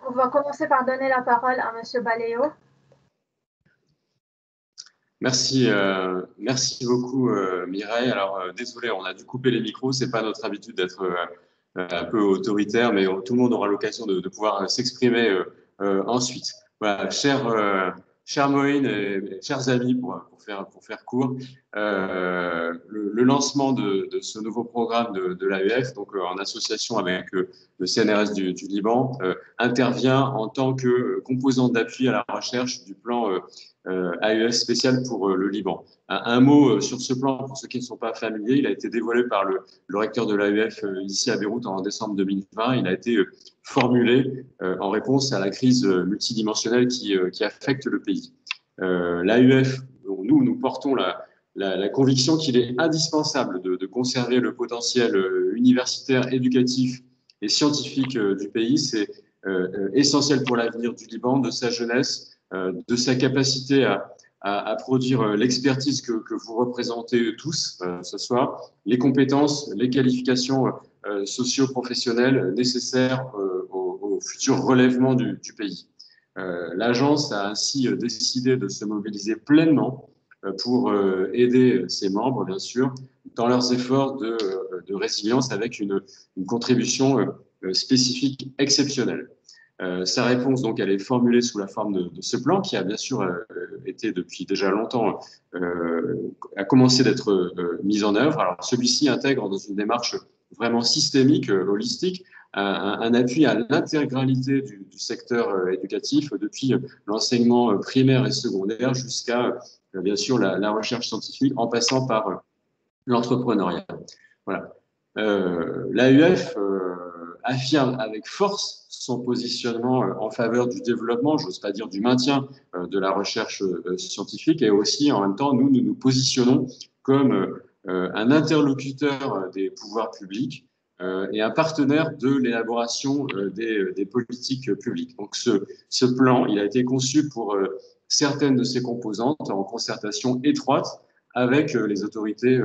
On va commencer par donner la parole à Monsieur Baléo. Merci, merci beaucoup Mireille. Alors désolé, on a dû couper les micros. C'est pas notre habitude d'être un peu autoritaire, mais tout le monde aura l'occasion de pouvoir s'exprimer ensuite. Voilà, cher Moïne et chers amis, pour faire court, le lancement de ce nouveau programme de l'AEF, donc en association avec le CNRS du Liban, intervient en tant que composante d'appui à la recherche du plan AEF spécial pour le Liban. Un mot sur ce plan, pour ceux qui ne sont pas familiers, il a été dévoilé par le recteur de l'AEF ici à Beyrouth en décembre 2020. Il a été formulé en réponse à la crise multidimensionnelle qui affecte le pays. L'AEF, nous portons la conviction qu'il est indispensable de conserver le potentiel universitaire, éducatif et scientifique du pays. C'est essentiel pour l'avenir du Liban, de sa jeunesse, de sa capacité à produire l'expertise que vous représentez tous ce soir, les compétences, les qualifications socio-professionnelles nécessaires au futur relèvement du pays. L'agence a ainsi décidé de se mobiliser pleinement pour aider ses membres, bien sûr, dans leurs efforts de résilience avec une contribution spécifique exceptionnelle. Sa réponse, donc, elle est formulée sous la forme de ce plan qui a bien sûr été depuis déjà longtemps, a commencé d'être mis en œuvre. Alors, celui-ci intègre dans une démarche vraiment systémique, holistique, un appui à l'intégralité du secteur éducatif, depuis l'enseignement primaire et secondaire jusqu'à, bien sûr, la recherche scientifique, en passant par l'entrepreneuriat. Voilà. L'AEF affirme avec force son positionnement en faveur du développement, j'ose pas dire du maintien de la recherche scientifique, et aussi en même temps nous nous positionnons comme un interlocuteur des pouvoirs publics et un partenaire de l'élaboration des politiques publiques. Donc ce plan, il a été conçu pour certaines de ses composantes en concertation étroite avec les autorités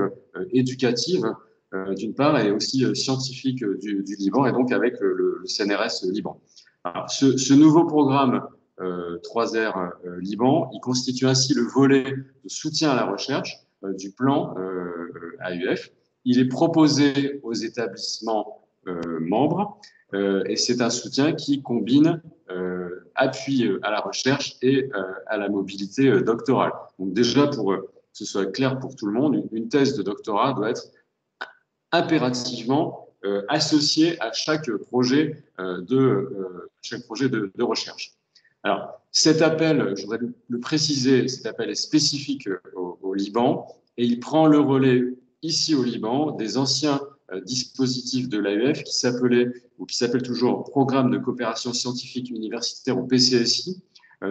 éducatives d'une part, et aussi scientifique du Liban, et donc avec le CNRS Liban. Alors, ce nouveau programme 3R Liban, il constitue ainsi le volet de soutien à la recherche du plan AUF. Il est proposé aux établissements membres et c'est un soutien qui combine appui à la recherche et à la mobilité doctorale. Donc déjà, pour que ce soit clair pour tout le monde, une thèse de doctorat doit être impérativement associé à chaque projet de recherche. Alors, cet appel, je voudrais le préciser, cet appel est spécifique au Liban et il prend le relais ici au Liban des anciens dispositifs de l'AEF qui s'appelaient ou qui s'appellent toujours Programme de coopération scientifique universitaire ou PCSI,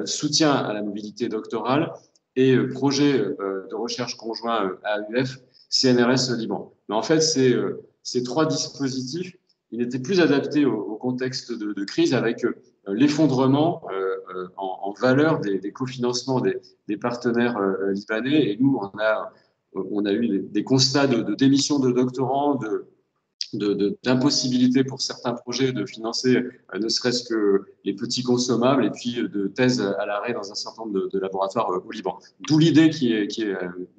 soutien à la mobilité doctorale et projet de recherche conjoint AEF CNRS Liban. Mais en fait, ces trois dispositifs, ils étaient plus adaptés au contexte de crise avec l'effondrement en valeur des cofinancements des partenaires libanais. Et nous, on a eu des constats de démission de doctorants, d'impossibilité pour certains projets de financer ne serait-ce que les petits consommables et puis de thèses à l'arrêt dans un certain nombre de laboratoires au Liban. D'où l'idée qui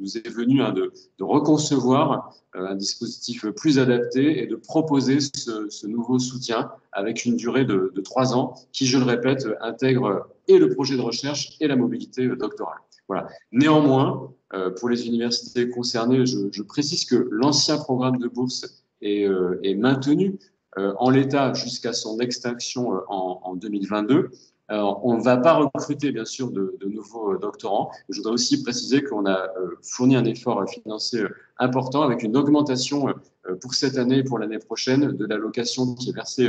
nous est venue de reconcevoir un dispositif plus adapté et de proposer ce nouveau soutien avec une durée de 3 ans qui, je le répète, intègre et le projet de recherche et la mobilité doctorale. Voilà. Néanmoins, pour les universités concernées, je précise que l'ancien programme de bourse est maintenu en l'état jusqu'à son extinction en 2022. Alors, on ne va pas recruter, bien sûr, de nouveaux doctorants. Je voudrais aussi préciser qu'on a fourni un effort financier important avec une augmentation pour cette année et pour l'année prochaine de l'allocation qui est versée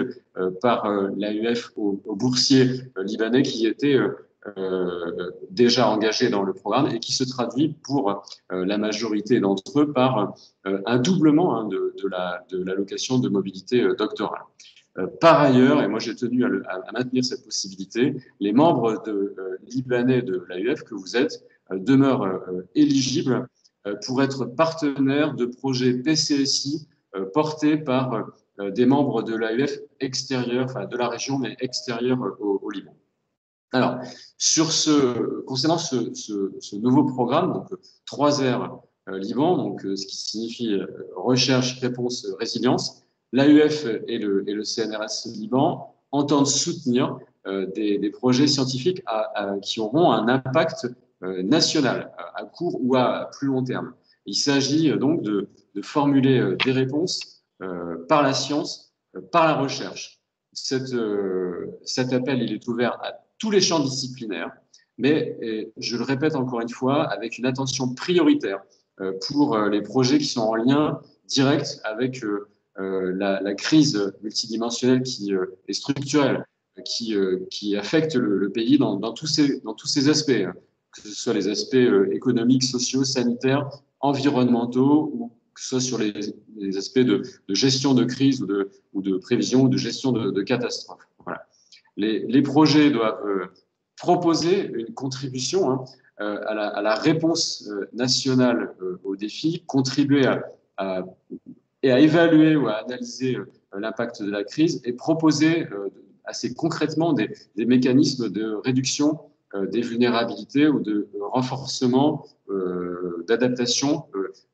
par l'AEF aux boursiers libanais qui étaient déjà engagés dans le programme et qui se traduit pour la majorité d'entre eux par un doublement de l'allocation de mobilité doctorale. Par ailleurs, et moi j'ai tenu à maintenir cette possibilité, les membres libanais de l'AEF que vous êtes demeurent éligibles pour être partenaires de projets PCSI portés par des membres de l'AEF extérieurs, enfin de la région, mais extérieurs au Liban. Alors, concernant ce nouveau programme, donc 3R Liban, donc ce qui signifie recherche, réponse, résilience, l'AEF et le CNRS Liban entendent soutenir des projets scientifiques qui auront un impact national, à court ou à plus long terme. Il s'agit donc de formuler des réponses par la science, par la recherche. Cet appel, il est ouvert à tous les champs disciplinaires, mais je le répète encore une fois, avec une attention prioritaire pour les projets qui sont en lien direct avec la crise multidimensionnelle qui est structurelle, qui affecte le pays dans tous ces aspects, hein, que ce soit les aspects économiques, sociaux, sanitaires, environnementaux, ou que ce soit sur les aspects de gestion de crise ou de prévision ou de gestion de catastrophes. Voilà. Les projets doivent proposer une contribution à la réponse nationale aux défis, contribuer à évaluer ou à analyser l'impact de la crise et proposer assez concrètement des mécanismes de réduction des vulnérabilités ou de renforcement, d'adaptation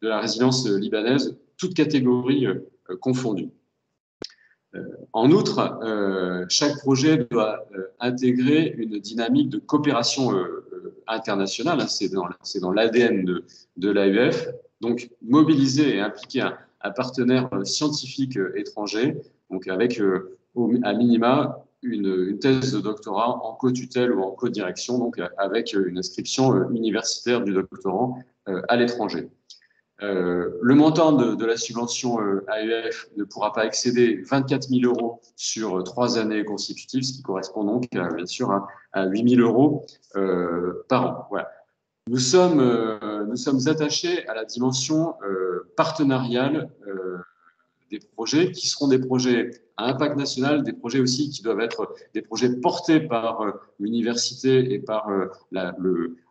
de la résilience libanaise, toutes catégories confondues. En outre, chaque projet doit intégrer une dynamique de coopération internationale, hein, c'est dans l'ADN de l'AEF, donc mobiliser et impliquer un partenaire scientifique étranger, donc avec à minima une thèse de doctorat en co-tutelle ou en co-direction, donc avec une inscription universitaire du doctorant à l'étranger. Le montant de la subvention AEF ne pourra pas excéder 24 000 euros sur 3 années consécutives, ce qui correspond donc bien sûr à 8 000 euros par an. Voilà. Nous sommes attachés à la dimension partenariale des projets, qui seront des projets à impact national, des projets aussi qui doivent être des projets portés par l'université et par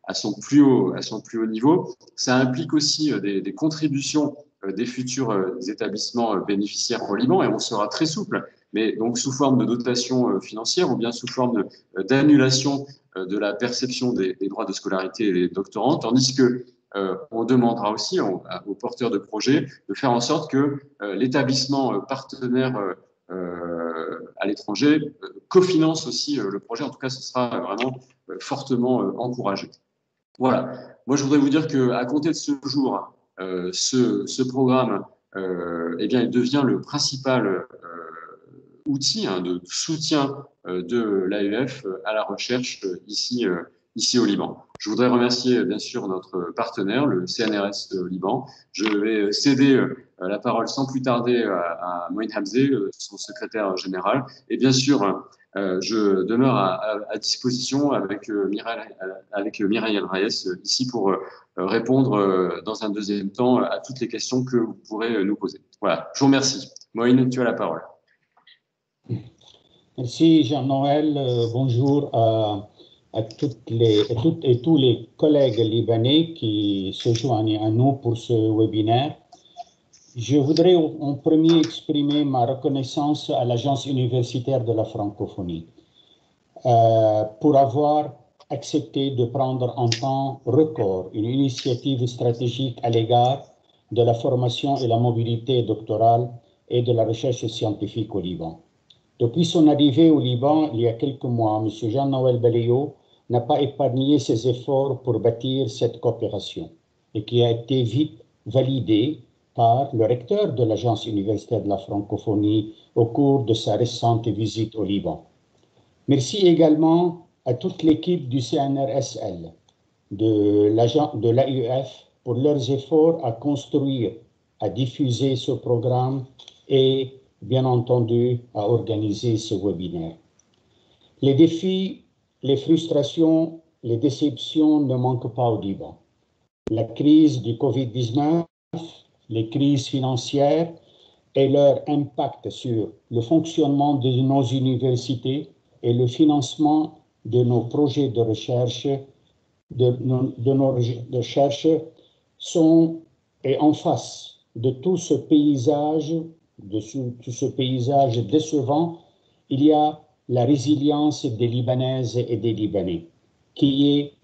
à son plus haut niveau. Ça implique aussi des contributions des futurs établissements bénéficiaires au Liban, et on sera très souple, mais donc sous forme de dotation financière ou bien sous forme d'annulation de la perception des droits de scolarité et des doctorants, tandis que on demandera aussi aux porteurs de projets de faire en sorte que l'établissement partenaire à l'étranger cofinance aussi le projet. En tout cas, ce sera vraiment fortement encouragé. Voilà. Moi, je voudrais vous dire qu'à compter de ce jour, ce programme, eh bien, il devient le principal outil de soutien de l'AEF à la recherche ici au Liban. Je voudrais remercier bien sûr notre partenaire, le CNRS Liban. Je vais céder la parole sans plus tarder à Moïn Hamzé, son secrétaire général. Et bien sûr, je demeure à disposition avec Mireille El Reyes ici pour répondre dans un deuxième temps à toutes les questions que vous pourrez nous poser. Voilà, je vous remercie. Moïn, tu as la parole. Merci Jean-Noël. Bonjour à toutes et tous les collègues libanais qui se joignent à nous pour ce webinaire. Je voudrais en premier exprimer ma reconnaissance à l'Agence universitaire de la francophonie pour avoir accepté de prendre en temps record une initiative stratégique à l'égard de la formation et la mobilité doctorale et de la recherche scientifique au Liban. Depuis son arrivée au Liban, il y a quelques mois, M. Jean-Noël Baléo n'a pas épargné ses efforts pour bâtir cette coopération et qui a été vite validée par le recteur de l'Agence universitaire de la francophonie au cours de sa récente visite au Liban. Merci également à toute l'équipe du CNRSL, de l'AEF, pour leurs efforts à construire, à diffuser ce programme et bien entendu, à organiser ce webinaire. Les défis, les frustrations, les déceptions ne manquent pas au Liban. La crise du Covid-19, les crises financières et leur impact sur le fonctionnement de nos universités et le financement de nos projets de recherche, sont en face de tout ce paysage tout ce paysage décevant, il y a la résilience des Libanaises et des Libanais, qui est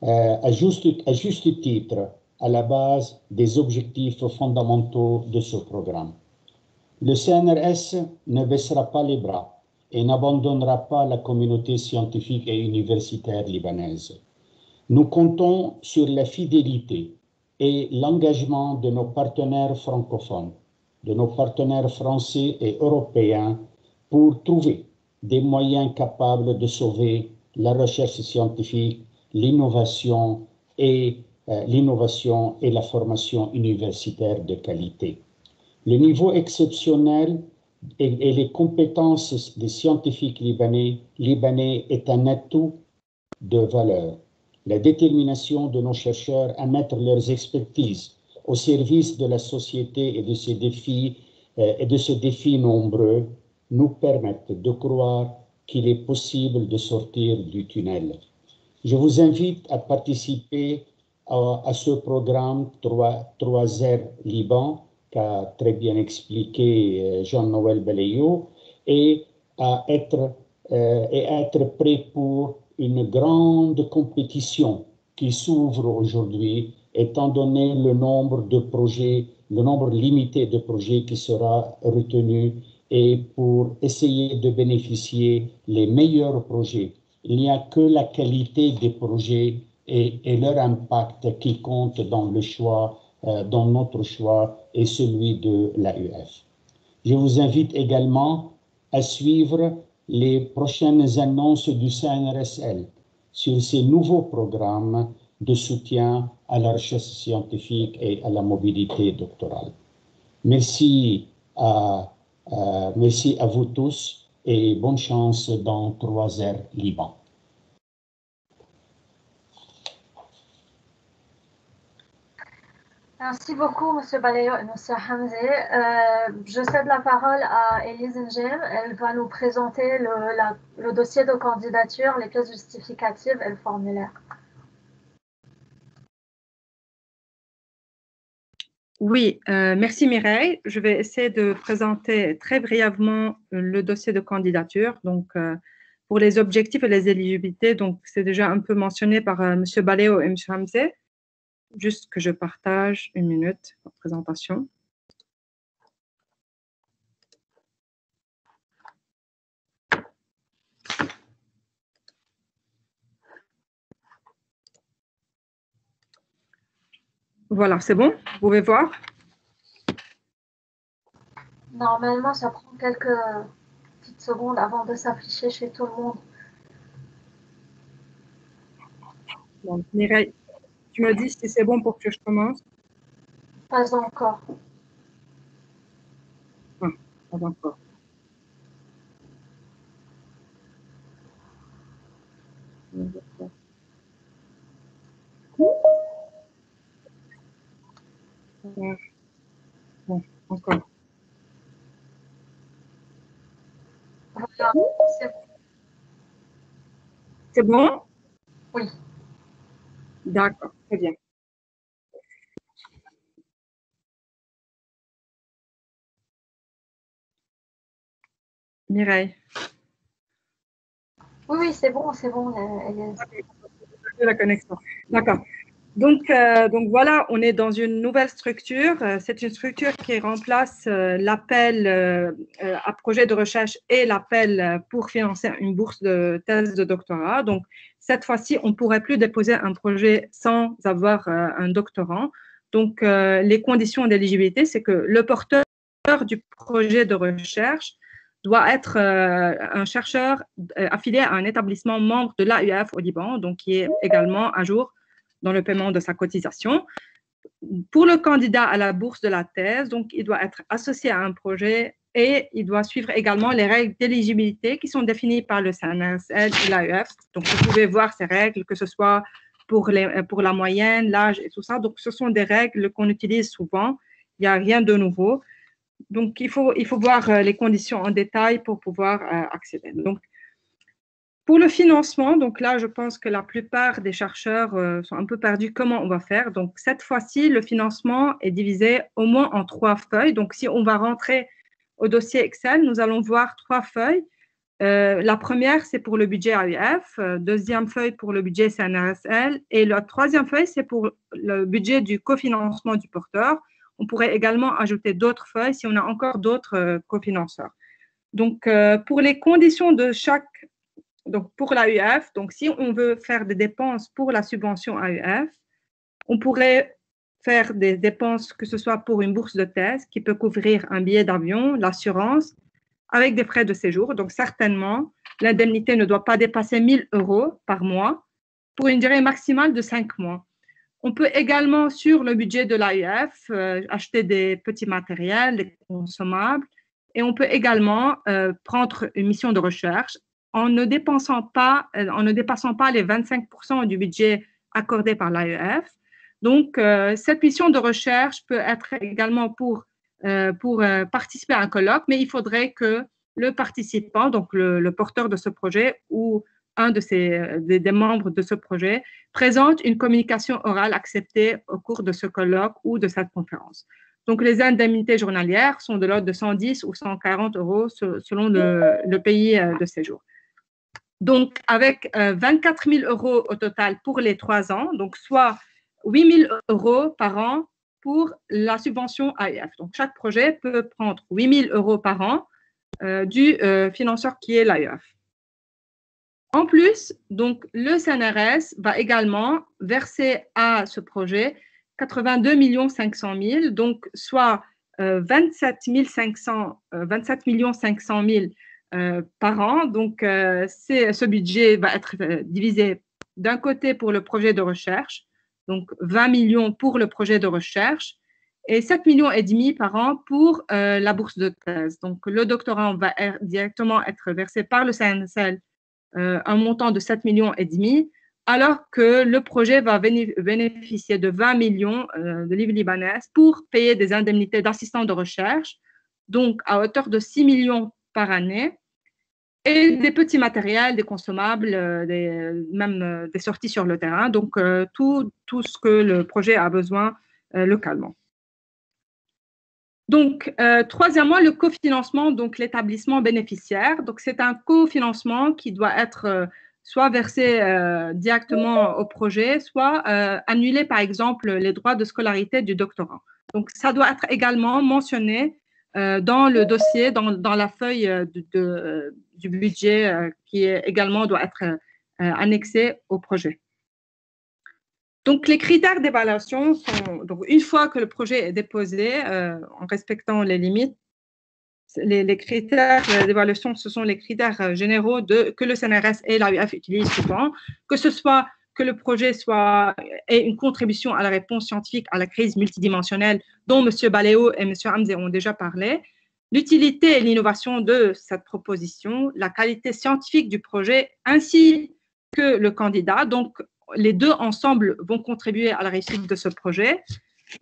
à juste titre à la base des objectifs fondamentaux de ce programme. Le CNRS ne baissera pas les bras et n'abandonnera pas la communauté scientifique et universitaire libanaise. Nous comptons sur la fidélité et l'engagement de nos partenaires francophones, de nos partenaires français et européens pour trouver des moyens capables de sauver la recherche scientifique, l'innovation et la formation universitaire de qualité. Le niveau exceptionnel et les compétences des scientifiques libanais est un atout de valeur. La détermination de nos chercheurs à mettre leurs expertises au service de la société et de ces défis nombreux nous permettent de croire qu'il est possible de sortir du tunnel. Je vous invite à participer à ce programme 3R Liban, qu'a très bien expliqué Jean-Noël Balayot, et à être prêt pour une grande compétition qui s'ouvre aujourd'hui, étant donné le nombre limité de projets qui sera retenu, et pour essayer de bénéficier les meilleurs projets. Il n'y a que la qualité des projets et leur impact qui compte dans le choix, dans notre choix et celui de l'AUF. Je vous invite également à suivre les prochaines annonces du CNRSL sur ces nouveaux programmes de soutien à la recherche scientifique et à la mobilité doctorale. Merci à vous tous et bonne chance dans 3R Liban. Merci beaucoup, M. Balayot et M. Hamzé. Je cède la parole à Elise Njem. Elle va nous présenter le dossier de candidature, les pièces justificatives et le formulaire. Oui, merci Mireille. Je vais essayer de présenter très brièvement le dossier de candidature. Donc, pour les objectifs et les éligibilités, donc c'est déjà un peu mentionné par M. Balayot et M. Hamzé. Juste que je partage une minute la présentation. Voilà, c'est bon? Vous pouvez voir? Normalement, ça prend quelques petites secondes avant de s'afficher chez tout le monde. Bon, Mireille, tu me dis si c'est bon pour que je commence? Pas encore. Ah, pas encore. Bon, encore. Voilà, c'est bon. C'est bon? Oui. D'accord, très bien. Mireille. Oui, c'est bon, La connexion. D'accord. Donc voilà, on est dans une nouvelle structure. C'est une structure qui remplace l'appel à projet de recherche et l'appel pour financer une bourse de thèse de doctorat. Donc, cette fois-ci, on ne pourrait plus déposer un projet sans avoir un doctorant. Donc, les conditions d'éligibilité, c'est que le porteur du projet de recherche doit être un chercheur affilié à un établissement membre de l'AUF au Liban, donc qui est également à jour dans le paiement de sa cotisation. Pour le candidat à la bourse de la thèse, donc il doit être associé à un projet et il doit suivre également les règles d'éligibilité qui sont définies par le CNRSL et l'AUF. Donc vous pouvez voir ces règles, que ce soit pour la moyenne, l'âge et tout ça. Donc ce sont des règles qu'on utilise souvent. Il n'y a rien de nouveau. Donc, il faut voir les conditions en détail pour pouvoir accéder. Donc, pour le financement, donc là, je pense que la plupart des chercheurs sont un peu perdus comment on va faire. Donc, cette fois-ci, le financement est divisé au moins en 3 feuilles. Donc, si on va rentrer au dossier Excel, nous allons voir 3 feuilles. La première, c'est pour le budget AUF, deuxième feuille pour le budget CNRSL et la troisième feuille, c'est pour le budget du cofinancement du porteur. On pourrait également ajouter d'autres feuilles si on a encore d'autres cofinanceurs. Donc, pour les conditions de chaque, donc pour l'AUF, donc si on veut faire des dépenses pour la subvention AUF, on pourrait faire des dépenses que ce soit pour une bourse de thèse qui peut couvrir un billet d'avion, l'assurance, avec des frais de séjour. Donc, certainement, l'indemnité ne doit pas dépasser 1 000 € par mois pour une durée maximale de 5 mois. On peut également, sur le budget de l'AUF, acheter des petits matériels, des consommables, et on peut également prendre une mission de recherche en ne dépassant pas les 25% du budget accordé par l'AUF. Donc, cette mission de recherche peut être également pour participer à un colloque, mais il faudrait que le participant, donc le porteur de ce projet ou un des membres de ce projet, présente une communication orale acceptée au cours de ce colloque ou de cette conférence. Donc, les indemnités journalières sont de l'ordre de 110 ou 140 € selon le pays de séjour. Donc, avec 24 000 € au total pour les 3 ans, donc soit 8 000 € par an pour la subvention AUF. Donc, chaque projet peut prendre 8 000 € par an du financeur qui est l'AUF. En plus, donc, le CNRS va également verser à ce projet 82 500 000, donc soit 27 500 000 par an. Donc, ce budget va être divisé d'un côté pour le projet de recherche, donc 20 millions pour le projet de recherche et 7,5 millions par an pour la bourse de thèse. Donc, le doctorant va directement être versé par le CNSL un montant de 7,5 millions, alors que le projet va bénéficier de 20 millions de livres libanaises pour payer des indemnités d'assistant de recherche, donc à hauteur de 6 millions par année, et des petits matériels, des consommables, même des sorties sur le terrain, donc tout ce que le projet a besoin localement. Donc, troisièmement, le cofinancement, donc l'établissement bénéficiaire. Donc, c'est un cofinancement qui doit être soit versé directement au projet, soit annuler, par exemple, les droits de scolarité du doctorant. Donc, ça doit être également mentionné dans le dossier, dans la feuille du budget qui également doit être annexée au projet. Donc, les critères d'évaluation sont, donc, une fois que le projet est déposé, en respectant les limites, les critères d'évaluation, ce sont les critères généraux que le CNRS et l'AUF utilisent souvent, que ce soit que le projet ait une contribution à la réponse scientifique à la crise multidimensionnelle dont M. Baléo et M. Hamze ont déjà parlé, l'utilité et l'innovation de cette proposition, la qualité scientifique du projet, ainsi que le candidat. Donc, les deux ensemble vont contribuer à la réussite de ce projet.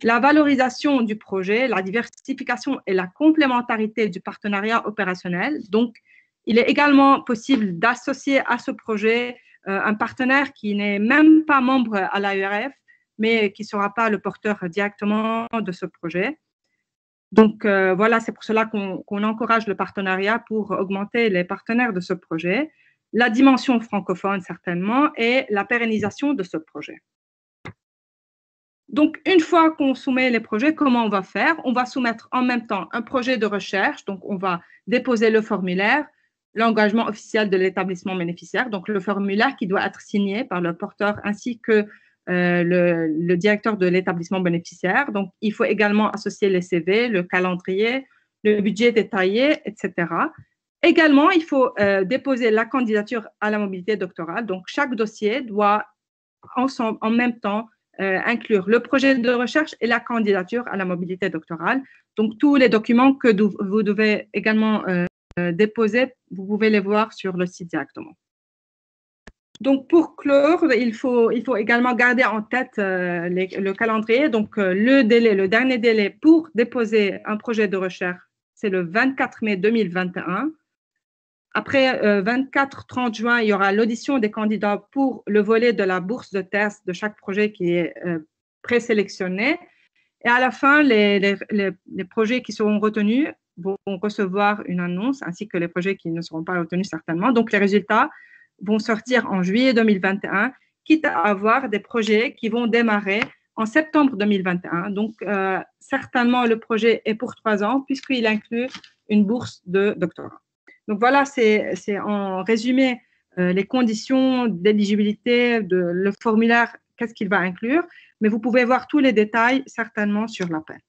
La valorisation du projet, la diversification et la complémentarité du partenariat opérationnel. Donc, il est également possible d'associer à ce projet un partenaire qui n'est même pas membre à l'AURF, mais qui ne sera pas le porteur directement de ce projet. Donc, voilà, c'est pour cela qu'on encourage le partenariat pour augmenter les partenaires de ce projet, la dimension francophone certainement et la pérennisation de ce projet. Donc, une fois qu'on soumet les projets, comment on va faire? On va soumettre en même temps un projet de recherche, donc on va déposer le formulaire, l'engagement officiel de l'établissement bénéficiaire, donc le formulaire qui doit être signé par le porteur ainsi que le directeur de l'établissement bénéficiaire. Donc, il faut également associer les CV, le calendrier, le budget détaillé, etc. Également, il faut déposer la candidature à la mobilité doctorale. Donc, chaque dossier doit ensemble, en même temps, inclure le projet de recherche et la candidature à la mobilité doctorale. Donc, tous les documents que vous devez également déposer, vous pouvez les voir sur le site directement. Donc, pour clore, il faut également garder en tête le calendrier. Donc, le dernier délai pour déposer un projet de recherche, c'est le 24 mai 2021. Après 24-30 juin, il y aura l'audition des candidats pour le volet de la bourse de thèse de chaque projet qui est présélectionné. Et à la fin, les projets qui seront retenus vont recevoir une annonce, ainsi que les projets qui ne seront pas retenus certainement. Donc, les résultats vont sortir en juillet 2021, quitte à avoir des projets qui vont démarrer en septembre 2021. Donc, certainement, le projet est pour 3 ans, puisqu'il inclut une bourse de doctorat. Donc, voilà, c'est en résumé les conditions d'éligibilité, le formulaire, qu'est-ce qu'il va inclure, mais vous pouvez voir tous les détails certainement sur l'appel.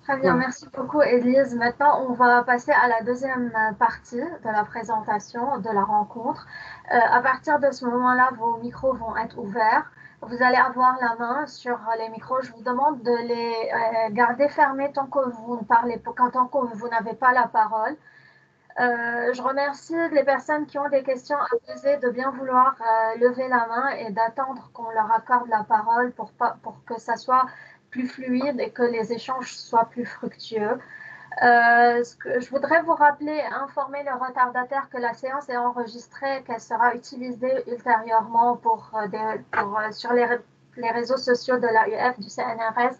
Très bien, merci beaucoup Élise. Maintenant, on va passer à la deuxième partie de la présentation, de la rencontre. À partir de ce moment-là, vos micros vont être ouverts. Vous allez avoir la main sur les micros. Je vous demande de les garder fermés tant que vous ne parlez pas, tant que vous n'avez pas la parole. Je remercie les personnes qui ont des questions à poser de bien vouloir lever la main et d'attendre qu'on leur accorde la parole pour que ça soit plus fluide et que les échanges soient plus fructueux. Je voudrais vous rappeler, informer le retardataire que la séance est enregistrée, qu'elle sera utilisée ultérieurement sur les réseaux sociaux de l'AUF, du CNRS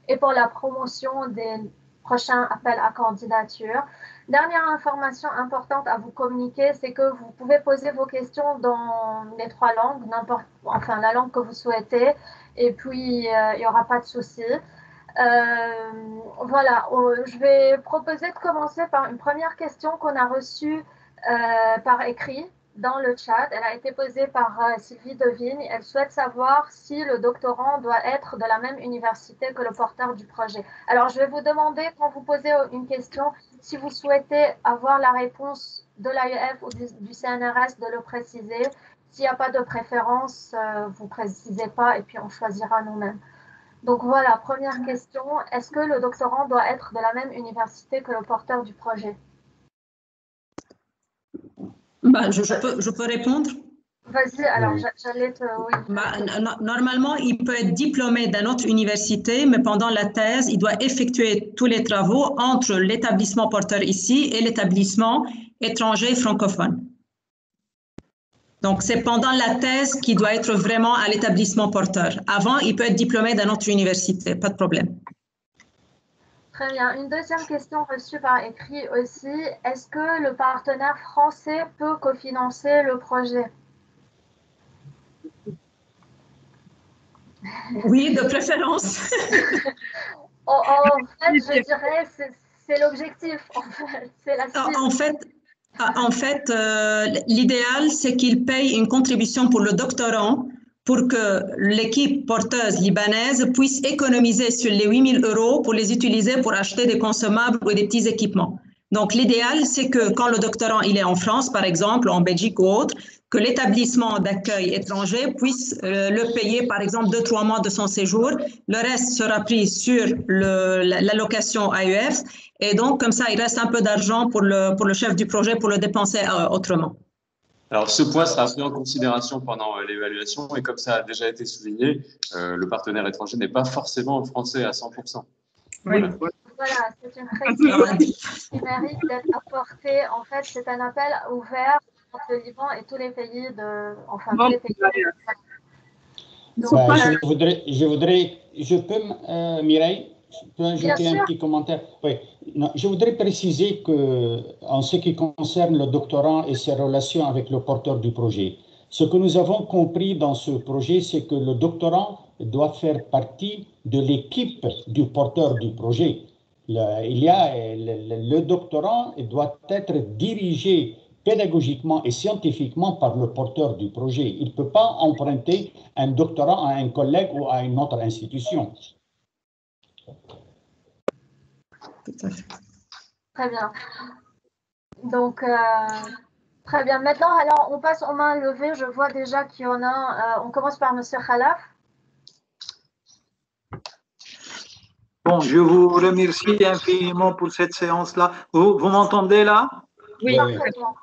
et pour la promotion des prochains appels à candidature. Dernière information importante à vous communiquer, c'est que vous pouvez poser vos questions dans les 3 langues, la langue que vous souhaitez, et puis il n'y aura pas de souci. Voilà, je vais proposer de commencer par une première question qu'on a reçue par écrit dans le chat. Elle a été posée par Sylvie Devigne. Elle souhaite savoir si le doctorant doit être de la même université que le porteur du projet. Alors, je vais vous demander, quand vous posez une question, si vous souhaitez avoir la réponse de l'AUF ou du CNRS, de le préciser. S'il n'y a pas de préférence, vous ne précisez pas et puis on choisira nous-mêmes. Donc voilà, première question. Est-ce que le doctorant doit être de la même université que le porteur du projet? Je peux répondre? Vas-y, alors j'allais te... Oui. Normalement, il peut être diplômé d'une autre université, mais pendant la thèse, il doit effectuer tous les travaux entre l'établissement porteur ici et l'établissement étranger francophone. Donc, c'est pendant la thèse qu'il doit être vraiment à l'établissement porteur. Avant, il peut être diplômé d'une autre université, pas de problème. Très bien. Une deuxième question reçue par écrit aussi. Est-ce que le partenaire français peut cofinancer le projet? Oui, de préférence. En fait, je dirais c'est l'objectif. C'est la cible. En fait, l'idéal, c'est qu'il paye une contribution pour le doctorant pour que l'équipe porteuse libanaise puisse économiser sur les 8 000 € pour les utiliser pour acheter des consommables ou des petits équipements. Donc, l'idéal, c'est que quand le doctorant il est en France, par exemple, en Belgique ou autre, que l'établissement d'accueil étranger puisse le payer, par exemple, 2-3 mois de son séjour. Le reste sera pris sur l'allocation AUF. Et donc, comme ça, il reste un peu d'argent pour le chef du projet pour le dépenser autrement. Alors, ce point sera pris en considération pendant l'évaluation et comme ça a déjà été souligné, le partenaire étranger n'est pas forcément français à 100%. Voilà, c'est une précision qui mérite d'être apportée. En fait, c'est un appel ouvert entre le Liban et tous les pays tous les pays. Donc, Mireille, je peux ajouter un petit commentaire? Oui. Non, je voudrais préciser qu'en ce qui concerne le doctorant et ses relations avec le porteur du projet, ce que nous avons compris dans ce projet, c'est que le doctorant doit faire partie de l'équipe du porteur du projet. Le doctorant doit être dirigé pédagogiquement et scientifiquement par le porteur du projet. Il ne peut pas emprunter un doctorat à un collègue ou à une autre institution. Très bien. Donc, très bien. Maintenant, alors, on passe aux mains levées. Je vois déjà qu'il y en a. On commence par M. Khalaf. Bon, je vous remercie infiniment pour cette séance-là. Vous m'entendez là? Oui, parfaitement.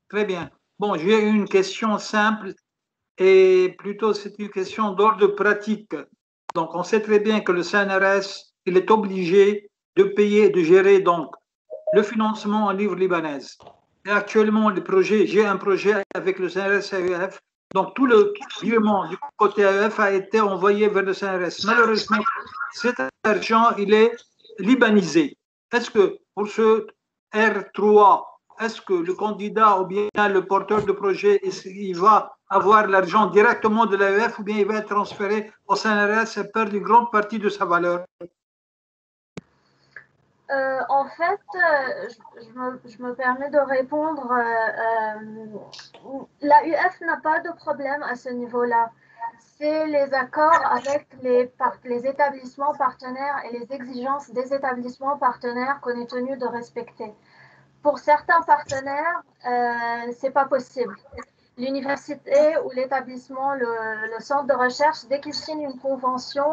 Très bien. Bon, j'ai une question simple et plutôt c'est une question d'ordre pratique. Donc, on sait très bien que le CNRS, il est obligé de payer, de gérer donc le financement en livre libanaise. Et actuellement, j'ai un projet avec le CNRS AUF. Donc, tout le virement du côté AUF a été envoyé vers le CNRS. Malheureusement, cette l'argent il est libanisé. Est-ce que pour ce R3, est-ce que le candidat ou bien le porteur de projet, il va avoir l'argent directement de l'AEF ou bien il va être transféré au CNRS et perdre une grande partie de sa valeur? En fait, je me permets de répondre. L'AUF n'a pas de problème à ce niveau-là. C'est les accords avec les établissements partenaires et les exigences des établissements partenaires qu'on est tenu de respecter. Pour certains partenaires, c'est pas possible. L'université ou l'établissement, le centre de recherche, dès qu'ils signent une convention,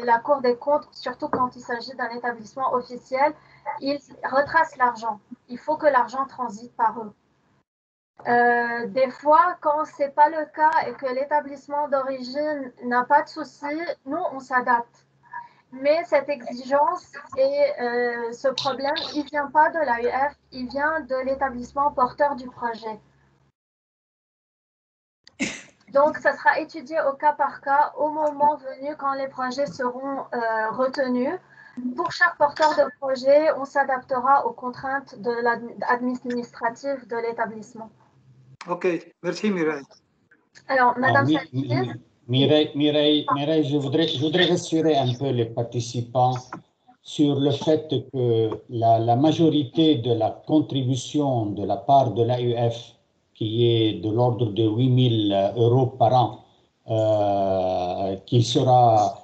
la Cour des comptes, surtout quand il s'agit d'un établissement officiel, ils retracent l'argent. Il faut que l'argent transite par eux. Des fois, quand ce n'est pas le cas et que l'établissement d'origine n'a pas de souci, nous, on s'adapte. Mais cette exigence et ce problème, il ne vient pas de l'AUF, il vient de l'établissement porteur du projet. Donc, ça sera étudié au cas par cas au moment venu quand les projets seront retenus. Pour chaque porteur de projet, on s'adaptera aux contraintes administratives de l'établissement. Ok, merci Mireille. Alors, Madame Mireille, je voudrais rassurer un peu les participants sur le fait que la majorité de la contribution de la part de l'AUF, qui est de l'ordre de 8 000 € par an, qui sera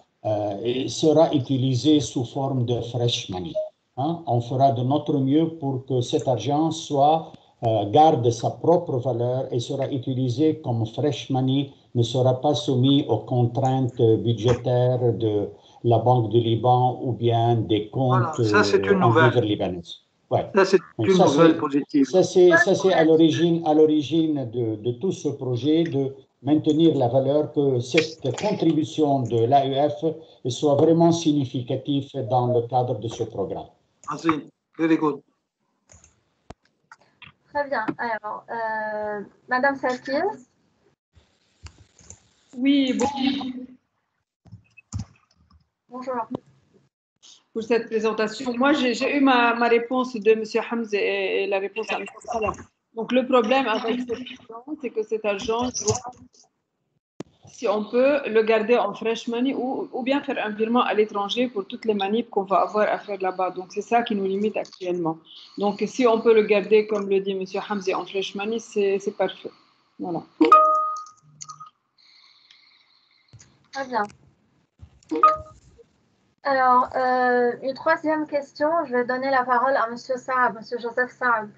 utilisée sous forme de fresh money. Hein? On fera de notre mieux pour que cet argent garde sa propre valeur et sera utilisé comme fresh money, ne sera pas soumis aux contraintes budgétaires de la Banque du Liban ou bien des comptes en livres libanais. Ouais. Ça, c'est une nouvelle positive. Ça, c'est à l'origine de tout ce projet de maintenir la valeur, que cette contribution de l'AEF soit vraiment significative dans le cadre de ce programme. Merci. Very good. Très bien. Alors, Madame Sakir. Oui, bonjour. Bonjour. Pour cette présentation. Moi, j'ai eu ma réponse de M. Hamze et la réponse à M. Salah. Donc, le problème avec cet argent, c'est que cet argent, si on peut le garder en fresh money ou bien faire un virement à l'étranger pour toutes les manips qu'on va avoir à faire là-bas. Donc, c'est ça qui nous limite actuellement. Donc, si on peut le garder, comme le dit M. Hamze, en fresh money, c'est parfait. Voilà. Très bien. Alors, une troisième question, je vais donner la parole à M. Saab, M. Joseph Saab.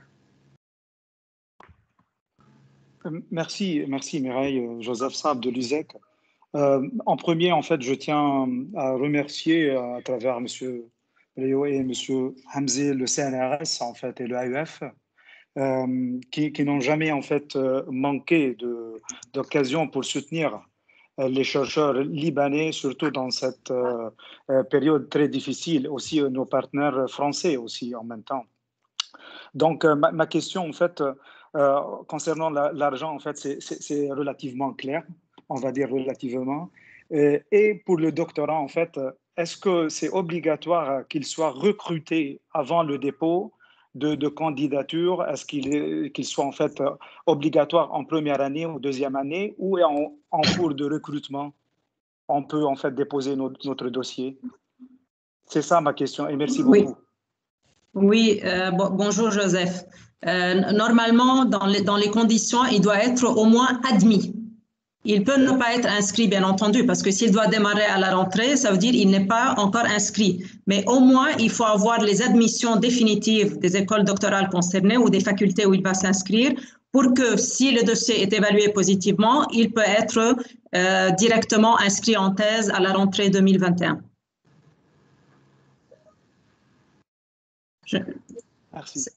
Merci Mireille, Joseph Saab de l'USEC. En premier, en fait, je tiens à remercier à travers M. Léo et M. Hamze le CNRS en fait, et le AUF qui n'ont jamais en fait manqué d'occasion pour soutenir les chercheurs libanais, surtout dans cette période très difficile, aussi nos partenaires français aussi en même temps. Donc, ma question, en fait, concernant l'argent, en fait, c'est relativement clair, on va dire relativement. Et pour le doctorat, en fait, est-ce que c'est obligatoire qu'il soit recruté avant le dépôt de candidature? Est-ce qu'il soit en fait obligatoire en première année ou deuxième année ou en cours de recrutement? On peut en fait déposer notre dossier. C'est ça ma question et merci beaucoup. Oui, bonjour Joseph. Normalement, dans les conditions, il doit être au moins admis. Il peut ne pas être inscrit, bien entendu, parce que s'il doit démarrer à la rentrée, ça veut dire qu'il n'est pas encore inscrit. Mais au moins, il faut avoir les admissions définitives des écoles doctorales concernées ou des facultés où il va s'inscrire pour que, si le dossier est évalué positivement, il peut être directement inscrit en thèse à la rentrée 2021. Merci.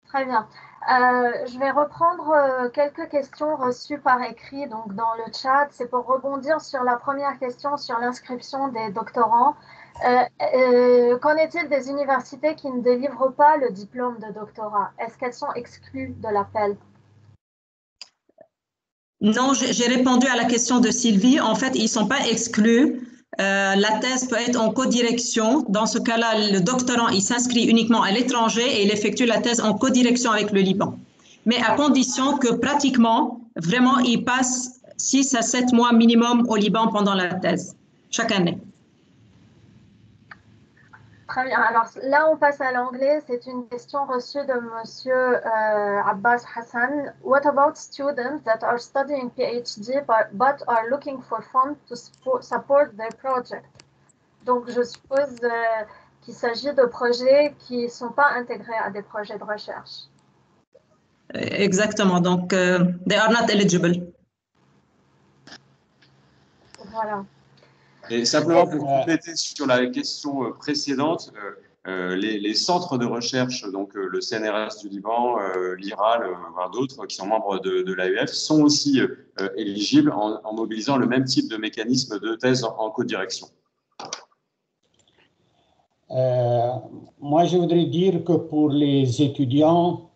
Très bien. Je vais reprendre quelques questions reçues par écrit donc dans le chat. C'est pour rebondir sur la première question sur l'inscription des doctorants. Qu'en est-il des universités qui ne délivrent pas le diplôme de doctorat? Est-ce qu'elles sont exclues de l'appel? Non, j'ai répondu à la question de Sylvie. En fait, ils ne sont pas exclus. la thèse peut être en codirection. Dans ce cas-là, le doctorant, il s'inscrit uniquement à l'étranger et il effectue la thèse en codirection avec le Liban. Mais à condition que pratiquement, vraiment, il passe 6 à 7 mois minimum au Liban pendant la thèse, chaque année. Très bien. Alors là, on passe à l'anglais. C'est une question reçue de Monsieur Abbas Hassan. What about students that are studying PhD but are looking for funds to support their project? Donc, je suppose qu'il s'agit de projets qui ne sont pas intégrés à des projets de recherche. Exactement. Donc, they are not eligible. Voilà. Et simplement pour compléter sur la question précédente, les centres de recherche, donc le CNRS du Liban, l'IRAL, voire d'autres qui sont membres de l'AEF, sont aussi éligibles en mobilisant le même type de mécanisme de thèse en codirection. Moi, je voudrais dire que pour les étudiants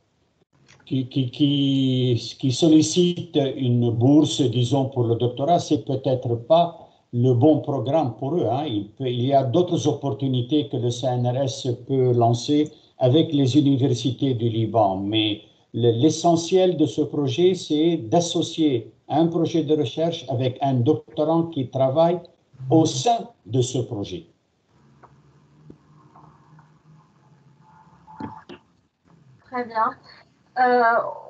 qui sollicitent une bourse, disons, pour le doctorat, c'est peut-être pas le bon programme pour eux. Hein. Il y a d'autres opportunités que le CNRS peut lancer avec les universités du Liban. Mais l'essentiel de ce projet, c'est d'associer un projet de recherche avec un doctorant qui travaille au sein de ce projet. Très bien.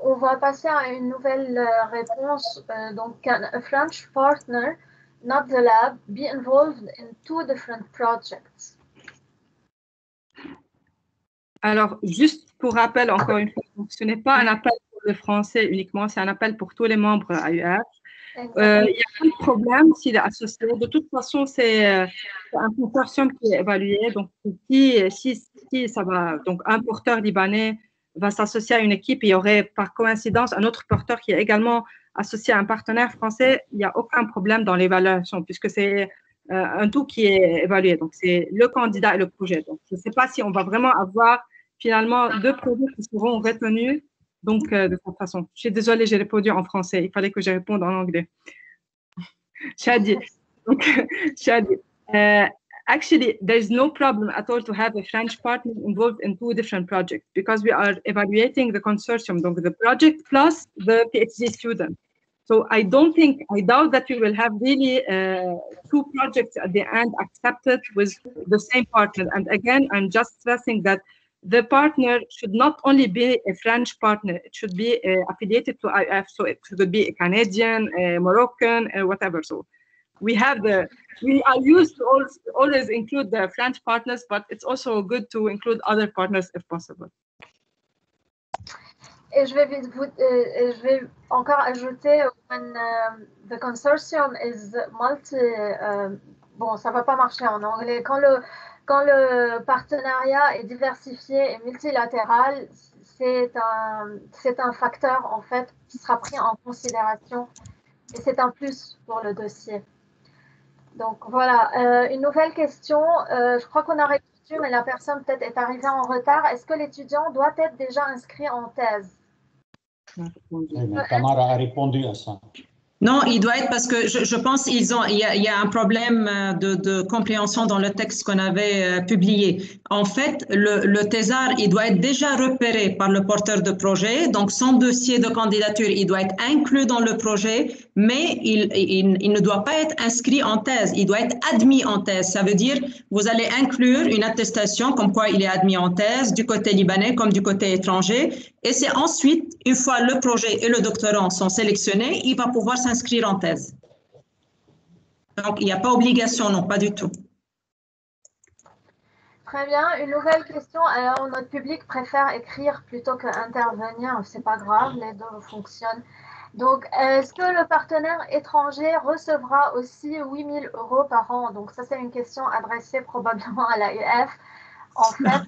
On va passer à une nouvelle réponse. Donc, can a French partner, not the lab, be involved in 2 different projects? Alors, juste pour rappel, encore une fois, ce n'est pas un appel pour le français uniquement, c'est un appel pour tous les membres AUF. Il n'y a pas de problème s'il est associé. De toute façon, c'est un consortium qui est évalué. Donc, si ça va, donc un porteur libanais va s'associer à une équipe, il y aurait par coïncidence un autre porteur qui est également associé à un partenaire français, il n'y a aucun problème dans l'évaluation puisque c'est un tout qui est évalué. Donc, c'est le candidat et le projet. Donc, je ne sais pas si on va vraiment avoir finalement 2 projets qui seront retenus. Donc, de toute façon, je suis désolée, j'ai répondu en français. Il fallait que je réponde en anglais. Shadi. Donc, Shadi. Actually, there's no problem at all to have a French partner involved in 2 different projects because we are evaluating the consortium, donc the project plus the PhD student. So I doubt that we will have really 2 projects at the end accepted with the same partner. And again, I'm just stressing that the partner should not only be a French partner, it should be affiliated to IF. So it could be a Canadian, a Moroccan, whatever. So we are used to always include the French partners, but it's also good to include other partners if possible. Et je vais encore ajouter, when the consortium is bon, ça va pas marcher en anglais. Quand le partenariat est diversifié et multilatéral, c'est un facteur en fait qui sera pris en considération et c'est un plus pour le dossier. Donc voilà, une nouvelle question. Je crois qu'on a répondu, mais la personne peut-être est arrivée en retard. Est-ce que l'étudiant doit être déjà inscrit en thèse? Tamara a répondu à ça. Non, il doit être parce que je pense il y a un problème de compréhension dans le texte qu'on avait publié. En fait, le thésard, il doit être déjà repéré par le porteur de projet. Donc, son dossier de candidature, il doit être inclus dans le projet, mais il ne doit pas être inscrit en thèse. Il doit être admis en thèse. Ça veut dire, vous allez inclure une attestation comme quoi il est admis en thèse du côté libanais comme du côté étranger. Et c'est ensuite, une fois le projet et le doctorant sont sélectionnés, il va pouvoir s'inscrire en thèse. Donc, il n'y a pas obligation, non, pas du tout. Très bien. Une nouvelle question. Alors, notre public préfère écrire plutôt qu'intervenir. C'est pas grave, les deux fonctionnent. Donc, est-ce que le partenaire étranger recevra aussi 8 000 € par an? Donc, ça, c'est une question adressée probablement à l'AUF. En fait,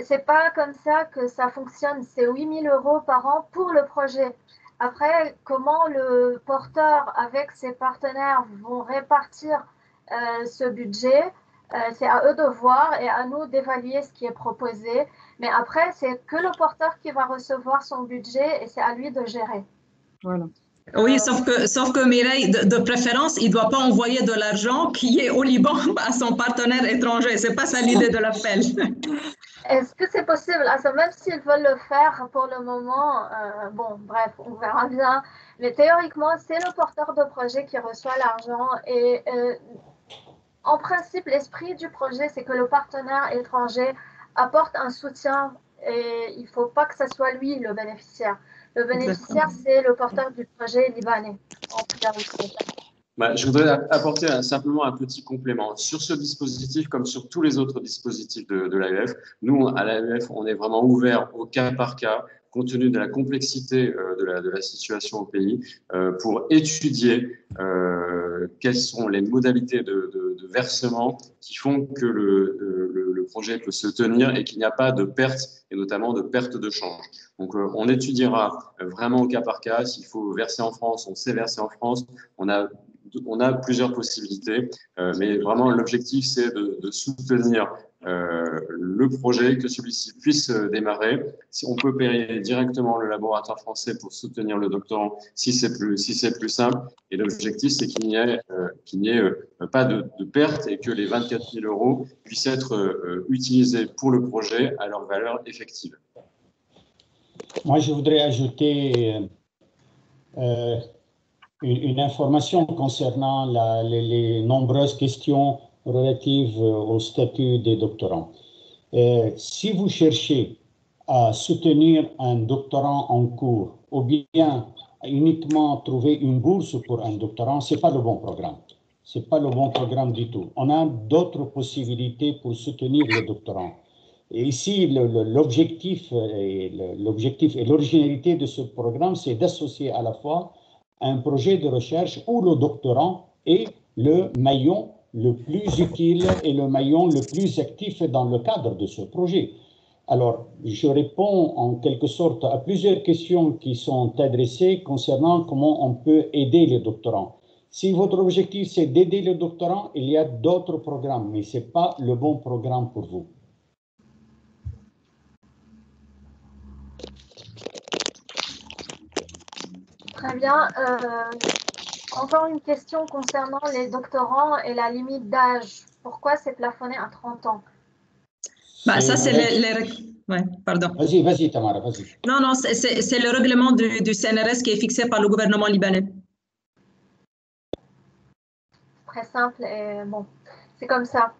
c'est pas comme ça que ça fonctionne. C'est 8 000 € par an pour le projet. Après, comment le porteur avec ses partenaires vont répartir ce budget, c'est à eux de voir et à nous d'évaluer ce qui est proposé. Mais après, c'est que le porteur qui va recevoir son budget et c'est à lui de gérer. Voilà. Oui, sauf que Mireille, de préférence, il ne doit pas envoyer de l'argent qui est au Liban à son partenaire étranger. Ce n'est pas ça l'idée de l'appel. Est-ce que c'est possible? Même s'ils veulent le faire pour le moment, bon, bref, on verra bien. Mais théoriquement, c'est le porteur de projet qui reçoit l'argent. Et en principe, l'esprit du projet, c'est que le partenaire étranger apporte un soutien et il ne faut pas que ce soit lui le bénéficiaire. Le bénéficiaire, c'est le porteur du projet libanais, en priorité. Je voudrais apporter simplement un petit complément. Sur ce dispositif, comme sur tous les autres dispositifs de l'AEF, nous, à l'AEF, on est vraiment ouvert au cas par cas, compte tenu de la complexité de la situation au pays, pour étudier quelles sont les modalités de versement qui font que le projet peut se tenir et qu'il n'y a pas de perte, et notamment de perte de change. Donc, on étudiera vraiment au cas par cas. S'il faut verser en France, on sait verser en France. On a plusieurs possibilités, mais vraiment l'objectif, c'est de soutenir le projet, que celui-ci puisse démarrer. Si on peut payer directement le laboratoire français pour soutenir le doctorant, si c'est plus simple. Et l'objectif, c'est qu'il n'y ait pas de perte et que les 24 000 € puissent être utilisés pour le projet à leur valeur effective. Moi, je voudrais ajouter une information concernant les nombreuses questions relatives au statut des doctorants. Si vous cherchez à soutenir un doctorant en cours ou bien uniquement trouver une bourse pour un doctorant, ce n'est pas le bon programme. Ce n'est pas le bon programme du tout. On a d'autres possibilités pour soutenir les doctorants. Et ici, l'objectif et l'originalité de ce programme, c'est d'associer à la fois un projet de recherche où le doctorant est le maillon le plus utile et le maillon le plus actif dans le cadre de ce projet. Alors, je réponds en quelque sorte à plusieurs questions qui sont adressées concernant comment on peut aider les doctorants. Si votre objectif, c'est d'aider les doctorants, il y a d'autres programmes, mais ce n'est pas le bon programme pour vous. Très bien. Encore une question concernant les doctorants et la limite d'âge. Pourquoi c'est plafonné à 30 ans? Ça, c'est Ouais, pardon. Vas-y, Tamara, vas-y. Non, c'est le règlement du CNRS qui est fixé par le gouvernement libanais. Très simple et bon, c'est comme ça.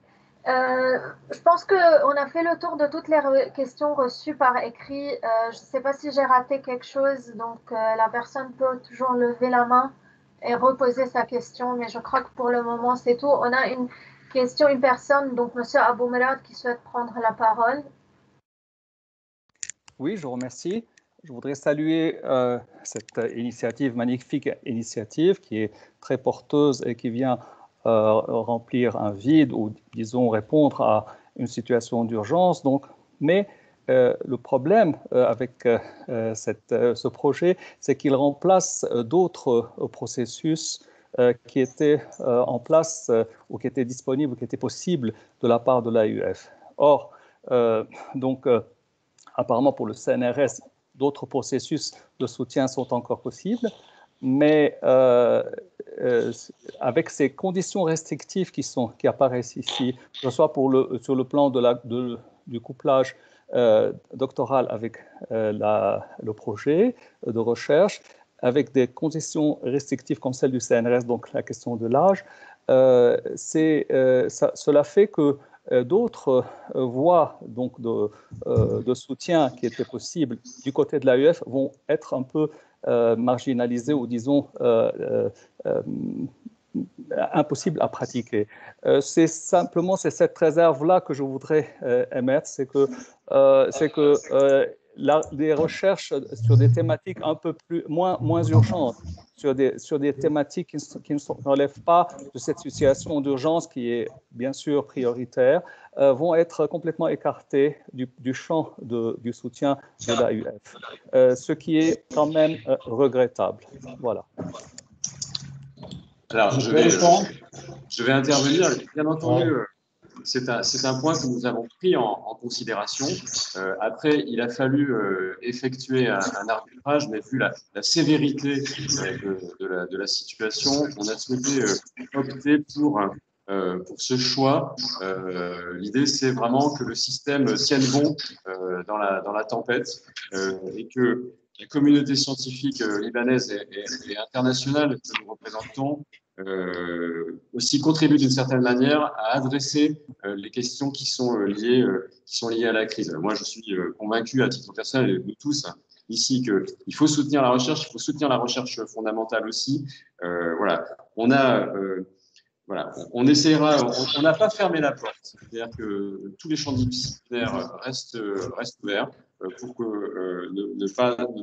Je pense qu'on a fait le tour de toutes les questions reçues par écrit. Je ne sais pas si j'ai raté quelque chose, donc la personne peut toujours lever la main et reposer sa question, mais je crois que pour le moment, c'est tout. On a une personne, donc M. Aboumerad, qui souhaite prendre la parole. Oui, je vous remercie. Je voudrais saluer cette initiative, magnifique initiative, qui est très porteuse et qui vient remplir un vide ou, disons, répondre à une situation d'urgence. Mais le problème avec ce projet, c'est qu'il remplace d'autres processus qui étaient en place ou qui étaient disponibles ou qui étaient possibles de la part de l'AEF. Or, apparemment pour le CNRS, d'autres processus de soutien sont encore possibles, mais avec ces conditions restrictives qui apparaissent ici, que ce soit sur le plan du couplage doctoral avec le projet de recherche, avec des conditions restrictives comme celle du CNRS, donc la question de l'âge, cela fait que d'autres voies donc, de soutien qui étaient possibles du côté de l'AEF vont être un peu marginalisées ou disons impossibles à pratiquer. C'est simplement cette réserve-là que je voudrais émettre, c'est que les recherches sur des thématiques un peu moins urgentes, sur des thématiques qui ne relèvent pas de cette situation d'urgence qui est bien sûr prioritaire, vont être complètement écartées du champ du soutien de l'AEF, ce qui est quand même regrettable. Voilà. Alors, je vais intervenir. Bien entendu, c'est un point que nous avons pris en considération. Après, il a fallu effectuer un arbitrage, mais vu la sévérité de la situation, on a souhaité opter pour ce choix. L'idée, c'est vraiment que le système tienne bon dans la tempête et que la communauté scientifique libanaise et internationale que nous représentons aussi contribue d'une certaine manière à adresser les questions qui sont liées à la crise. Moi, je suis convaincu à titre personnel, et nous tous ici, qu'il faut soutenir la recherche, il faut soutenir la recherche fondamentale aussi. Voilà, voilà, on essaiera, on n'a pas fermé la porte, c'est-à-dire que tous les champs disciplinaires restent ouverts pour que ne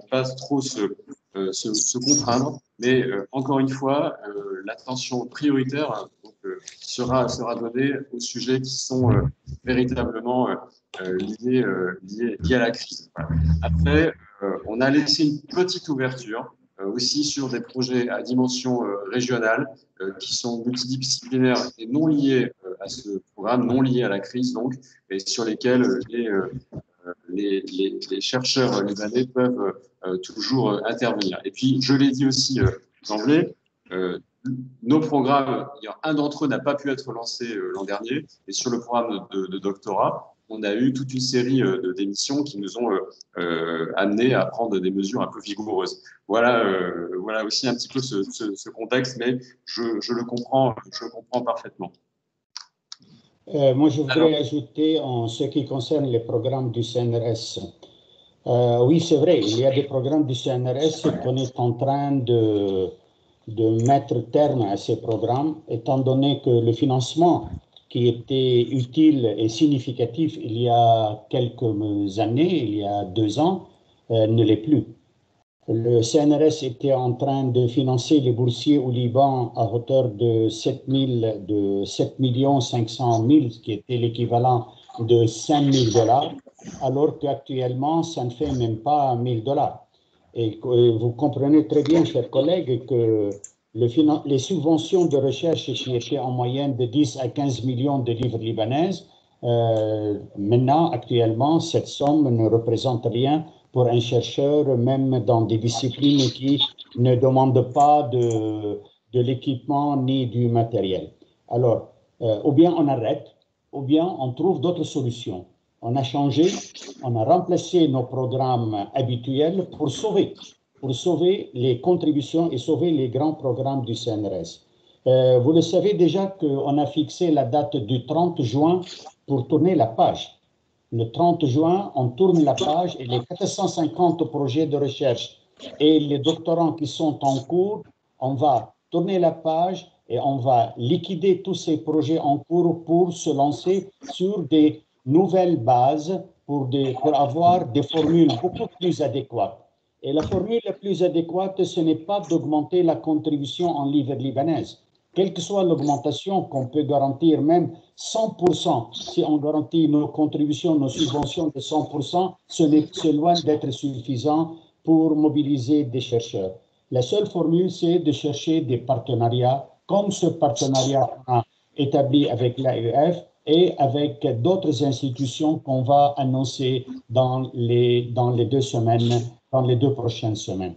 pas trop se contraindre, mais encore une fois, l'attention prioritaire sera donnée aux sujets qui sont véritablement liés à la crise. Voilà. Après, on a laissé une petite ouverture aussi sur des projets à dimension régionale qui sont multidisciplinaires et non liés à ce programme, non liés à la crise, donc, et sur lesquels les chercheurs libanais peuvent toujours intervenir. Et puis, je l'ai dit aussi d'emblée, nos programmes, un d'entre eux n'a pas pu être lancé l'an dernier, et sur le programme de doctorat, on a eu toute une série d'émissions qui nous ont amenés à prendre des mesures un peu vigoureuses. Voilà aussi un petit peu ce contexte, mais je le comprends parfaitement. Moi, je voudrais ajouter en ce qui concerne les programmes du CNRS. Oui, c'est vrai, il y a des programmes du CNRS qu'on est en train de mettre terme à ces programmes, étant donné que le financement qui était utile et significatif il y a quelques années, il y a 2 ans, ne l'est plus. Le CNRS était en train de financer les boursiers au Liban à hauteur de 7 500 000, ce qui était l'équivalent de 5 000 $, alors qu'actuellement, ça ne fait même pas 1 000 $. Et vous comprenez très bien, chers collègues, que les subventions de recherche qui étaient en moyenne de 10 à 15 millions de livres libanaises, maintenant, actuellement, cette somme ne représente rien pour un chercheur, même dans des disciplines qui ne demandent pas de l'équipement ni du matériel. Alors, ou bien on arrête, ou bien on trouve d'autres solutions. On a changé, on a remplacé nos programmes habituels pour sauver les contributions et sauver les grands programmes du CNRS. Vous le savez déjà qu'on a fixé la date du 30 juin pour tourner la page. Le 30 juin, on tourne la page et les 450 projets de recherche et les doctorants qui sont en cours, on va tourner la page et on va liquider tous ces projets en cours pour se lancer sur des nouvelles bases pour avoir des formules beaucoup plus adéquates. Et la formule la plus adéquate, ce n'est pas d'augmenter la contribution en livres libanaises. Quelle que soit l'augmentation qu'on peut garantir, même 100%, si on garantit nos contributions, nos subventions de 100%, c'est loin d'être suffisant pour mobiliser des chercheurs. La seule formule, c'est de chercher des partenariats, comme ce partenariat qu'on a établi avec l'AEF et avec d'autres institutions qu'on va annoncer dans les 2 semaines, dans les 2 prochaines semaines.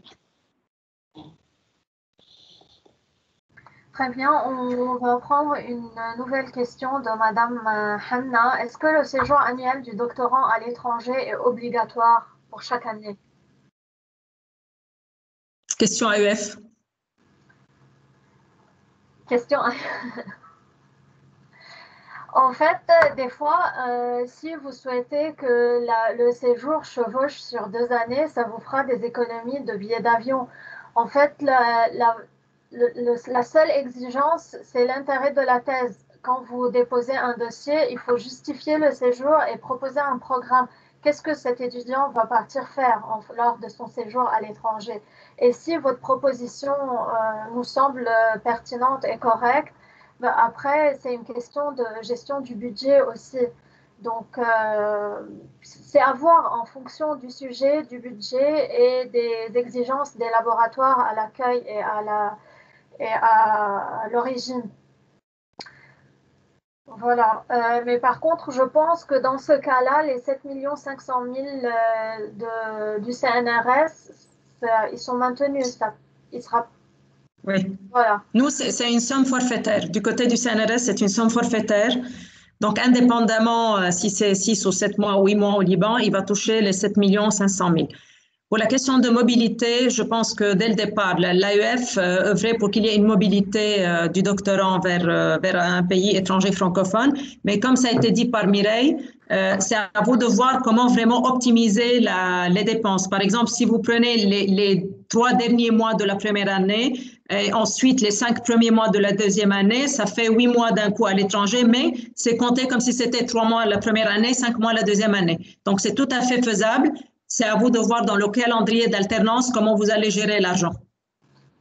Très bien, on va prendre une nouvelle question de Madame Hanna. Est-ce que le séjour annuel du doctorant à l'étranger est obligatoire pour chaque année? Question AEF. Question En fait, des fois, si vous souhaitez que le séjour chevauche sur 2 années, ça vous fera des économies de billets d'avion. En fait, la seule exigence, c'est l'intérêt de la thèse. Quand vous déposez un dossier, il faut justifier le séjour et proposer un programme. Qu'est-ce que cet étudiant va partir faire lors de son séjour à l'étranger? Et si votre proposition nous semble pertinente et correcte, ben après, c'est une question de gestion du budget aussi. Donc, c'est à voir en fonction du sujet, du budget et des exigences des laboratoires à l'accueil et à l'origine. Voilà. Mais par contre, je pense que dans ce cas-là, les 7 500 000 du CNRS, ils sont maintenus. Il sera... Oui. Voilà. Nous, c'est une somme forfaitaire. Du côté du CNRS, c'est une somme forfaitaire. Donc, indépendamment si c'est 6 ou 7 mois ou 8 mois au Liban, il va toucher les 7 500 000. Pour la question de mobilité, je pense que dès le départ, l'AEF œuvrait pour qu'il y ait une mobilité du doctorant vers un pays étranger francophone. Mais comme ça a été dit par Mireille, c'est à vous de voir comment vraiment optimiser les dépenses. Par exemple, si vous prenez les 3 derniers mois de la première année et ensuite les 5 premiers mois de la deuxième année, ça fait 8 mois d'un coup à l'étranger, mais c'est compté comme si c'était 3 mois la première année, 5 mois la deuxième année. Donc, c'est tout à fait faisable. C'est à vous de voir dans le calendrier d'alternance comment vous allez gérer l'argent.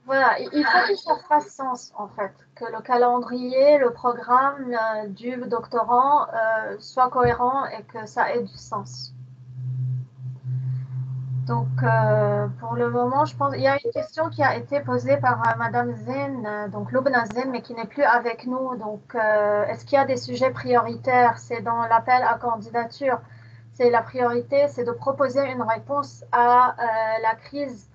Voilà, il faut que ça fasse sens en fait, que le calendrier, le programme du doctorant soit cohérent et que ça ait du sens. Donc, pour le moment, je pense qu'il y a une question qui a été posée par Madame Zen, donc Lubna Zen, mais qui n'est plus avec nous. Donc, est-ce qu'il y a des sujets prioritaires? C'est dans l'appel à candidature. C'est la priorité, c'est de proposer une réponse à la crise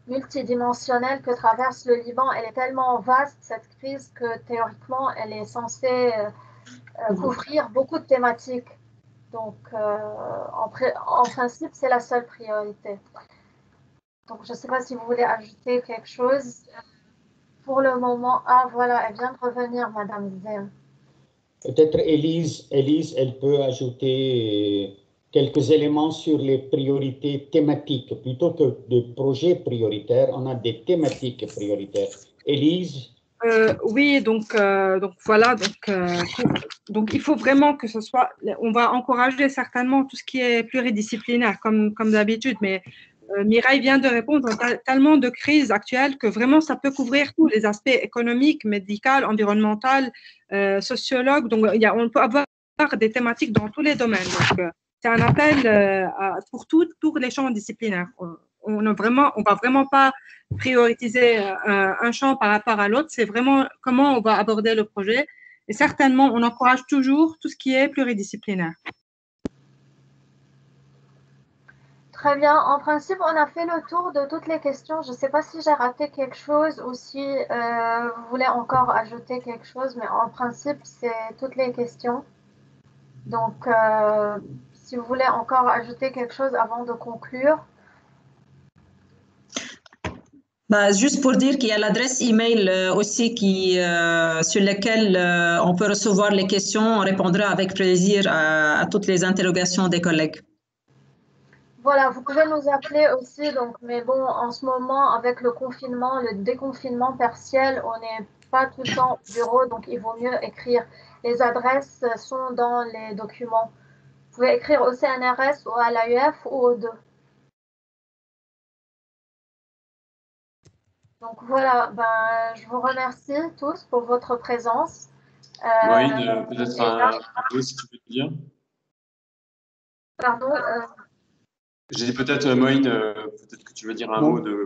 multidimensionnelle que traverse le Liban. Elle est tellement vaste, cette crise, que théoriquement, elle est censée couvrir beaucoup de thématiques. Donc, en principe, c'est la seule priorité. Donc, je ne sais pas si vous voulez ajouter quelque chose. Pour le moment, ah voilà, elle vient de revenir, Madame Zem. Peut-être Élise, elle peut ajouter quelques éléments sur les priorités thématiques. Plutôt que de projets prioritaires, on a des thématiques prioritaires. Élise? Oui, donc voilà, donc il faut vraiment que ce soit, on va encourager certainement tout ce qui est pluridisciplinaire, comme d'habitude, mais Mireille vient de répondre à tellement de crises actuelles que vraiment ça peut couvrir tous les aspects économiques, médicaux, environnementaux, sociologues. Donc on peut avoir des thématiques dans tous les domaines. Donc c'est un appel pour tous les champs disciplinaires. On va vraiment pas prioriser un champ par rapport à l'autre. C'est vraiment comment on va aborder le projet. Et certainement, on encourage toujours tout ce qui est pluridisciplinaire. Très bien. En principe, on a fait le tour de toutes les questions. Je ne sais pas si j'ai raté quelque chose ou si vous voulez encore ajouter quelque chose, mais en principe, c'est toutes les questions. Donc, si vous voulez encore ajouter quelque chose avant de conclure. Juste pour dire qu'il y a l'adresse email aussi sur laquelle on peut recevoir les questions. On répondra avec plaisir à toutes les interrogations des collègues. Voilà, vous pouvez nous appeler aussi, donc, mais bon, en ce moment, avec le confinement, le déconfinement partiel, on n'est pas tout le temps au bureau, donc il vaut mieux écrire. Les adresses sont dans les documents. Vous pouvez écrire au CNRS ou à l'AEF ou aux deux. Donc voilà, je vous remercie tous pour votre présence. Moïne, peut-être un mot si tu veux dire. Pardon. J'ai dit peut-être, Moïne, peut-être que tu veux dire un mot de...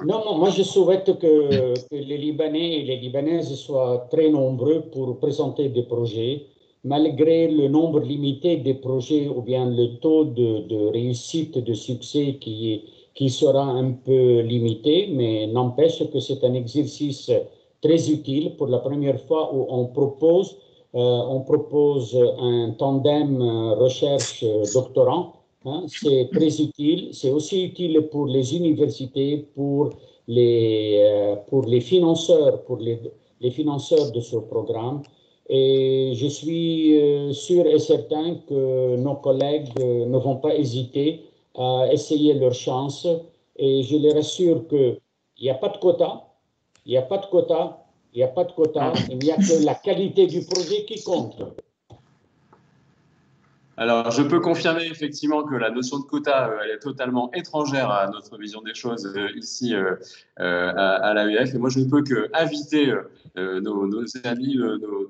Non, moi je souhaite que les Libanais et les Libanaises soient très nombreux pour présenter des projets, malgré le nombre limité des projets ou bien le taux de réussite, de succès qui sera un peu limité, mais n'empêche que c'est un exercice très utile pour la première fois où on propose un tandem recherche-doctorant. C'est très utile. C'est aussi utile pour les universités, pour les financeurs, les financeurs de ce programme. Et je suis sûr et certain que nos collègues ne vont pas hésiter à essayer leur chance. Et je les rassure qu'il n'y a pas de quota, il n'y a pas de quota, il n'y a pas de quota, il n'y a que la qualité du projet qui compte. Alors, je peux confirmer effectivement que la notion de quota, elle est totalement étrangère à notre vision des choses ici à l'AEF. Et moi, je ne peux qu'inviter nos amis,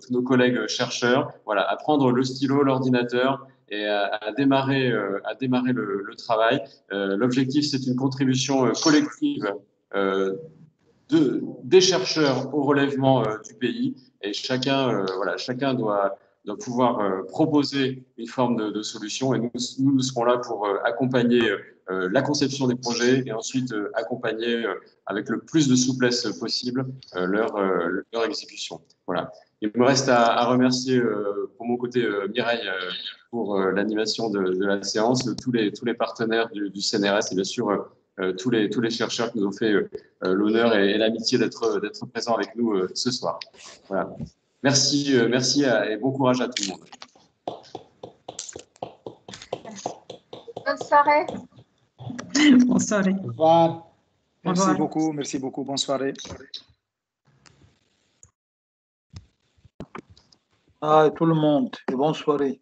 tous nos collègues chercheurs, voilà, à prendre le stylo, l'ordinateur et à démarrer le travail. L'objectif, c'est une contribution collective des chercheurs au relèvement du pays. Et chacun doit pouvoir proposer une forme de solution. Et nous serons là pour accompagner la conception des projets et ensuite accompagner avec le plus de souplesse possible leur exécution. Voilà. Il me reste à remercier pour mon côté Mireille pour l'animation de la séance, tous les partenaires du CNRS et bien sûr tous les chercheurs qui nous ont fait l'honneur et l'amitié d'être présents avec nous ce soir. Voilà. Merci et bon courage à tout le monde. Merci. Bonne soirée. Bonne soirée. Au revoir. Merci beaucoup, bonne soirée. Ah, tout le monde, et bonne soirée.